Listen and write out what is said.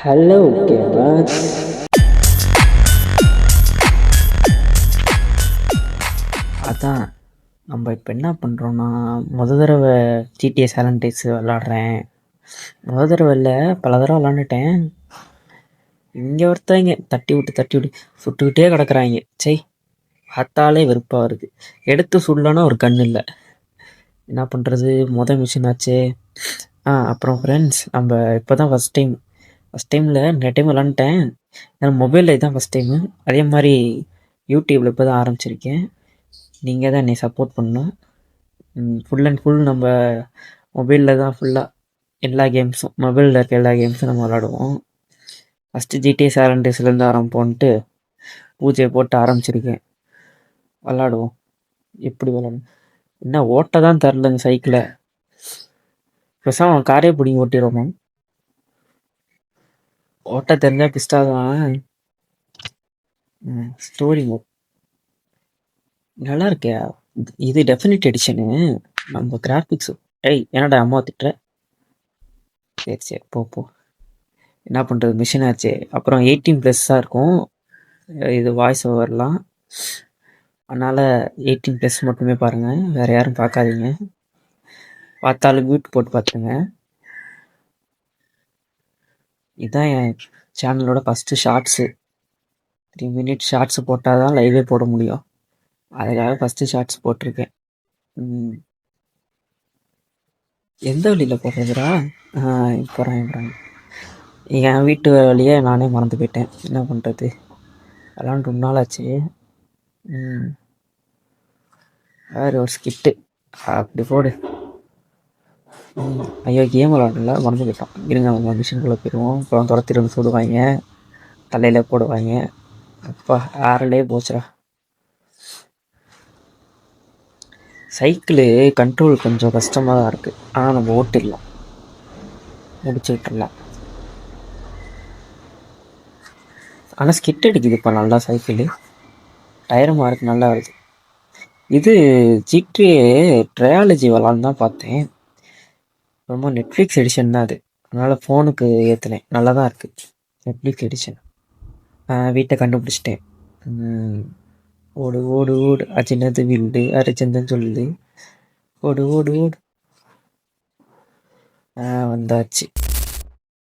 Hello gamers. அதான் நம்ம இப்போ என்ன பண்ணுறோன்னா, தடவை ஜிடிஏ சாலண்டைஸ் விளாட்றேன். தடவை இல்லை, பல தடவை விளாண்டுட்டேன். இங்கே ஒருத்தவங்க தட்டி விட்டு சுட்டுக்கிட்டே கிடக்குறாங்க. சை, பார்த்தாலே வெறுப்பாக வருது. எடுத்து சுடலன்னா ஒரு கண் இல்லை. என்ன பண்ணுறது, மிஷின் ஆச்சே. அப்புறம் ஃப்ரெண்ட்ஸ், நம்ம இப்போ தான் ஃபஸ்ட் டைமில் நிறைய டைம் விளாண்டுட்டேன். நான் மொபைலில் இதுதான் ஃபஸ்ட் டைமு. அதே மாதிரி யூடியூப்பில் இப்போ தான் ஆரம்பிச்சிருக்கேன். நீங்கள் தான் என்னை சப்போர்ட் பண்ணணும். ஃபுல் அண்ட் ஃபுல் நம்ம மொபைலில் தான் ஃபுல்லாக எல்லா கேம்ஸும், மொபைலில் இருக்க எல்லா கேம்ஸும் நம்ம விளாடுவோம். ஃபஸ்ட்டு ஜிடிஏ சாலண்டைஸ்லேருந்து ஆரம்பிப்போன்ட்டு பூஜையை போட்டு ஆரம்பிச்சிருக்கேன். விளாடுவோம். எப்படி விளாடணும், என்ன ஓட்ட தான் தரலங்க சைக்கிளை. பெருசாக காரே பிடிங்கி ஓட்டிடுவோமா? ஓட்ட தெரிஞ்சால் பிஸ்டா தான். ஸ்டோரி மோட் நல்லா இருக்கே. இது டெஃபினிட் எடிஷனு. நம்ம கிராஃபிக்ஸ். என்னடா அம்மா திட்டுற? சரி போ. என்ன பண்ணுறது, மிஷின் ஆச்சு. அப்புறம் 18+ இருக்கும் இது, வாய்ஸ் ஓவர்லாம். அதனால் 18+ மட்டுமே பாருங்கள், வேறு யாரும் பார்க்காதீங்க. பார்த்தாலும் மியூட் போட்டு பார்த்துருங்க. இதுதான் என் சேனலோட ஃபஸ்ட்டு ஷார்ட்ஸு. 3 மினிட் ஷார்ட்ஸு போட்டால் தான் லைவே போட முடியும். அதுக்காக ஃபஸ்ட்டு ஷார்ட்ஸ் போட்டிருக்கேன். எந்த வழியில் போடுறதுடா? போகிறேன். என் வீட்டு வழியே நானே மறந்து போயிட்டேன். என்ன பண்ணுறது, அதெல்லாம் ரொம்ப நாள் ஆச்சு. வேறு ஒரு ஸ்கிப்ட்டு அப்படி போடு. ஐயோ, கேம் விளாடல, மறந்து போயிட்டோம். இருங்க, அவங்க மிஷின்குள்ளே போயிடுவோம். அப்புறம் துரத்திட்டு வந்து சுடுவாங்க, தலையில் போடுவாங்க. அப்பா ஆறலே போச்சுடா. சைக்கிளு கண்ட்ரோல் கொஞ்சம் கஷ்டமாக தான் இருக்குது. ஆனால் நம்ம ஓட்டிடலாம், முடிச்சு விட்டுடலாம். ஆனால் ஸ்கிட் அடிக்குது இப்போ நல்லா சைக்கிளு. டயர் மார்க் நல்லா வருது. இது ஜிடிஏ ட்ரையாலஜி விளாட்னு தான் பார்த்தேன். ரொம்ப நெட்ஃப்ளிக்ஸ் எடிஷன் தான் அது, அதனால் ஃபோனுக்கு ஏற்றினேன். நல்லா தான் இருக்குது நெட்ஃப்ளிக்ஸ் எடிஷன். வீட்டை கண்டுபிடிச்சிட்டேன். ஓடு ஓடு ஓடு அச்சின்னது வீடு அரைச்சந்தன் சொல்லுது. ஓடு ஓடு ஓடு. வந்தாச்சு.